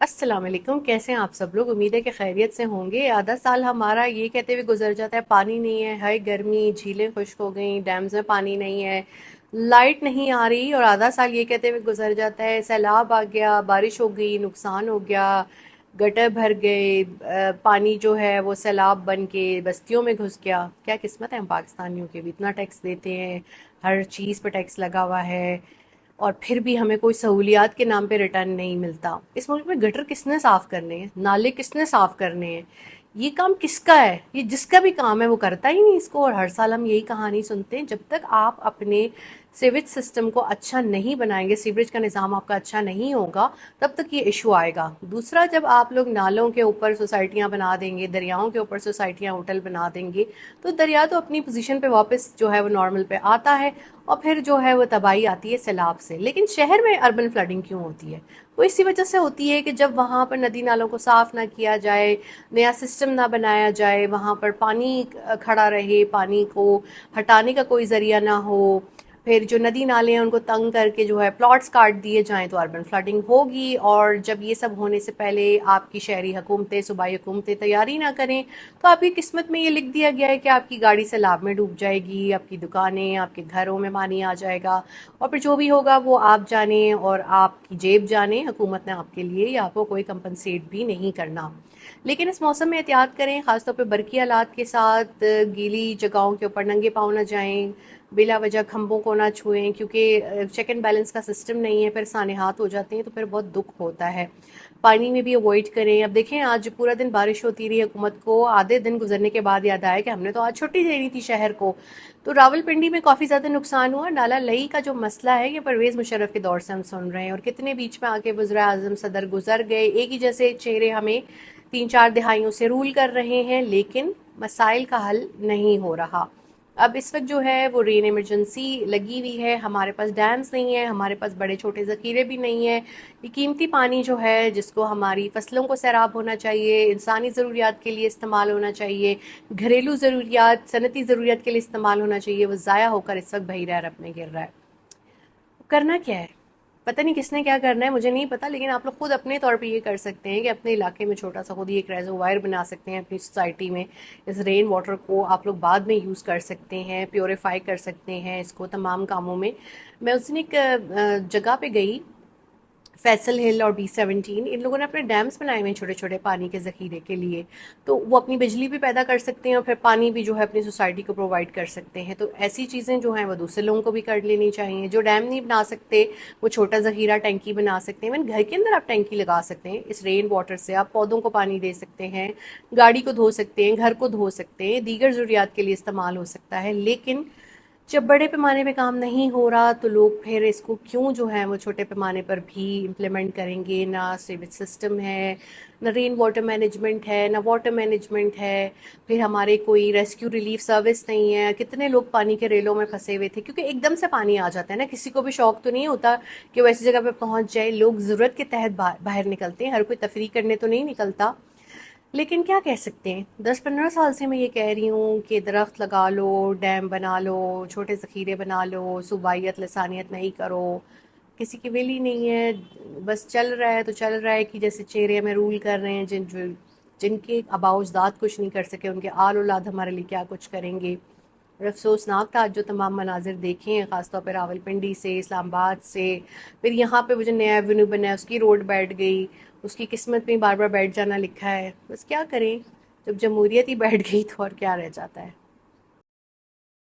السلام علیکم، کیسے ہیں آپ سب لوگ؟ امید ہے کہ خیریت سے ہوں گے۔ آدھا سال ہمارا یہ کہتے ہوئے گزر جاتا ہے پانی نہیں ہے، ہائی گرمی، جھیلیں خشک ہو گئیں، ڈیمز میں پانی نہیں ہے، لائٹ نہیں آ رہی، اور آدھا سال یہ کہتے ہوئے گزر جاتا ہے سیلاب آ گیا، بارش ہو گئی، نقصان ہو گیا، گٹر بھر گئے، پانی جو ہے وہ سیلاب بن کے بستیوں میں گھس گیا۔ کیا قسمت ہے ہم پاکستانیوں کی بھی، اتنا ٹیکس دیتے ہیں، ہر چیز پہ ٹیکس لگا ہوا ہے، اور پھر بھی ہمیں کوئی سہولیات کے نام پہ ریٹرن نہیں ملتا۔ اس ملک میں گٹر کس نے صاف کرنے ہیں؟ نالے کس نے صاف کرنے ہیں؟ یہ کام کس کا ہے؟ یہ جس کا بھی کام ہے وہ کرتا ہی نہیں اس کو، اور ہر سال ہم یہی کہانی سنتے ہیں۔ جب تک آپ اپنے سیویج سسٹم کو اچھا نہیں بنائیں گے، سیوریج کا نظام آپ کا اچھا نہیں ہوگا، تب تک یہ ایشو آئے گا۔ دوسرا، جب آپ لوگ نالوں کے اوپر سوسائٹیاں بنا دیں گے، دریاؤں کے اوپر سوسائٹیاں ہوٹل بنا دیں گے، تو دریا تو اپنی پوزیشن پہ واپس جو ہے وہ نارمل پہ آتا ہے، اور پھر جو ہے وہ تباہی آتی ہے سیلاب سے۔ لیکن شہر میں اربن فلڈنگ کیوں ہوتی ہے؟ وہ اسی وجہ سے ہوتی ہے کہ جب وہاں پر ندی نالوں کو صاف نہ کیا جائے، نیا سسٹم نہ بنایا جائے، وہاں پر پانی کھڑا رہے، پانی کو ہٹانے کا کوئی ذریعہ نہ ہو، پھر جو ندی نالے ہیں ان کو تنگ کر کے جو ہے پلاٹس کاٹ دیے جائیں، تو اربن فلڈنگ ہوگی۔ اور جب یہ سب ہونے سے پہلے آپ کی شہری حکومتیں، صوبائی حکومتیں تیاری نہ کریں، تو آپ کی قسمت میں یہ لکھ دیا گیا ہے کہ آپ کی گاڑی سیلاب میں ڈوب جائے گی، آپ کی دکانیں، آپ کے گھروں میں پانی آ جائے گا، اور پھر جو بھی ہوگا وہ آپ جانیں اور آپ کی جیب جانیں۔ حکومت نے آپ کے لیے یا آپ کو کوئی کمپنسیٹ بھی نہیں کرنا۔ لیکن اس موسم میں احتیاط کریں، خاص طور پہ برقی آلات کے ساتھ، گیلی جگہوں کے اوپر ننگے پاؤں نہ جائیں، بلا وجہ کھمبوں کو نہ چھوئیں، کیونکہ چیک اینڈ بیلنس کا سسٹم نہیں ہے، پھر سانحات ہو جاتے ہیں تو پھر بہت دکھ ہوتا ہے۔ پانی میں بھی اوائڈ کریں۔ اب دیکھیں آج پورا دن بارش ہوتی رہی، حکومت کو آدھے دن گزرنے کے بعد یاد آیا کہ ہم نے تو آج چھٹی دینی تھی شہر کو، تو راول پنڈی میں کافی زیادہ نقصان ہوا۔ نالا لئی کا جو مسئلہ ہے یہ پرویز مشرف کے دور سے ہم سن رہے ہیں، اور کتنے بیچ میں آ کے وزراء اعظم صدر گزر گئے، ایک ہی جیسے چہرے ہمیں 3-4 دہائیوں سے رول کر رہے ہیں، لیکن مسائل کا حل نہیں ہو رہا۔ اب اس وقت جو ہے وہ رین ایمرجنسی لگی ہوئی ہے، ہمارے پاس ڈیمز نہیں ہیں، ہمارے پاس بڑے چھوٹے ذخیرے بھی نہیں ہیں۔ یہ قیمتی پانی جو ہے جس کو ہماری فصلوں کو سیراب ہونا چاہیے، انسانی ضروریات کے لیے استعمال ہونا چاہیے، گھریلو ضروریات، صنعتی ضروریات کے لیے استعمال ہونا چاہیے، وہ ضائع ہو کر اس وقت بحیرہ عرب میں گر رہا ہے۔ کرنا کیا ہے؟ پتہ نہیں کس نے کیا کرنا ہے، مجھے نہیں پتا، لیکن آپ لوگ خود اپنے طور پہ یہ کر سکتے ہیں کہ اپنے علاقے میں چھوٹا سا خود ہی ایک ریزروائر بنا سکتے ہیں اپنی سوسائٹی میں۔ اس رین واٹر کو آپ لوگ بعد میں یوز کر سکتے ہیں، پیوریفائی کر سکتے ہیں اس کو تمام کاموں میں۔ میں اس دن ایک جگہ پہ گئی، فیصل ہل اور B17، ان لوگوں نے اپنے ڈیمز بنائے ہوئے ہیں چھوٹے چھوٹے پانی کے ذخیرے کے لیے، تو وہ اپنی بجلی بھی پیدا کر سکتے ہیں اور پھر پانی بھی جو ہے اپنی سوسائٹی کو پرووائڈ کر سکتے ہیں۔ تو ایسی چیزیں جو ہیں وہ دوسرے لوگوں کو بھی کر لینی چاہیے۔ جو ڈیم نہیں بنا سکتے وہ چھوٹا ذخیرہ ٹینکی بنا سکتے ہیں، ایون گھر کے اندر آپ ٹینکی لگا سکتے ہیں، اس رین واٹر سے آپ پودوں کو پانی دے سکتے ہیں، گاڑی کو دھو سکتے ہیں، گھر کو دھو سکتے ہیں، دیگر ضروریات کے لیے استعمال ہو سکتا ہے۔ لیکن جب بڑے پیمانے پہ کام نہیں ہو رہا تو لوگ پھر اس کو کیوں جو ہے وہ چھوٹے پیمانے پر بھی امپلیمنٹ کریں گے؟ نہ سیویج سسٹم ہے، نہ رین واٹر مینجمنٹ ہے، نہ واٹر مینجمنٹ ہے، پھر ہمارے کوئی ریسکیو ریلیف سروس نہیں ہے۔ کتنے لوگ پانی کے ریلوں میں پھنسے ہوئے تھے، کیونکہ ایک دم سے پانی آ جاتا ہے نا، کسی کو بھی شوق تو نہیں ہوتا کہ وہ ایسی جگہ پہ پہنچ جائے۔ لوگ ضرورت کے تحت باہر نکلتے ہیں، ہر کوئی تفریح کرنے تو نہیں نکلتا۔ لیکن کیا کہہ سکتے ہیں، 10-15 سال سے میں یہ کہہ رہی ہوں کہ درخت لگا لو، ڈیم بنا لو، چھوٹے ذخیرے بنا لو، صوبائیت لسانیت نہیں کرو، کسی کی ویلی نہیں ہے، بس چل رہا ہے تو چل رہا ہے کہ جیسے چہرے ہمیں رول کر رہے ہیں، جن کے آباء و اجداد کچھ نہیں کر سکے، ان کے آل اولاد ہمارے لیے کیا کچھ کریں گے۔ اور افسوسناک تھا آج جو تمام مناظر دیکھے ہیں، خاص طور پہ راول پنڈی سے، اسلام آباد سے، پھر یہاں پہ وہ جو نیا ایونیو بنا ہے اس کی روڈ بیٹھ گئی، اس کی قسمت میں بار بار بیٹھ جانا لکھا ہے۔ بس کیا کریں، جب جمہوریت ہی بیٹھ گئی تو اور کیا رہ جاتا ہے۔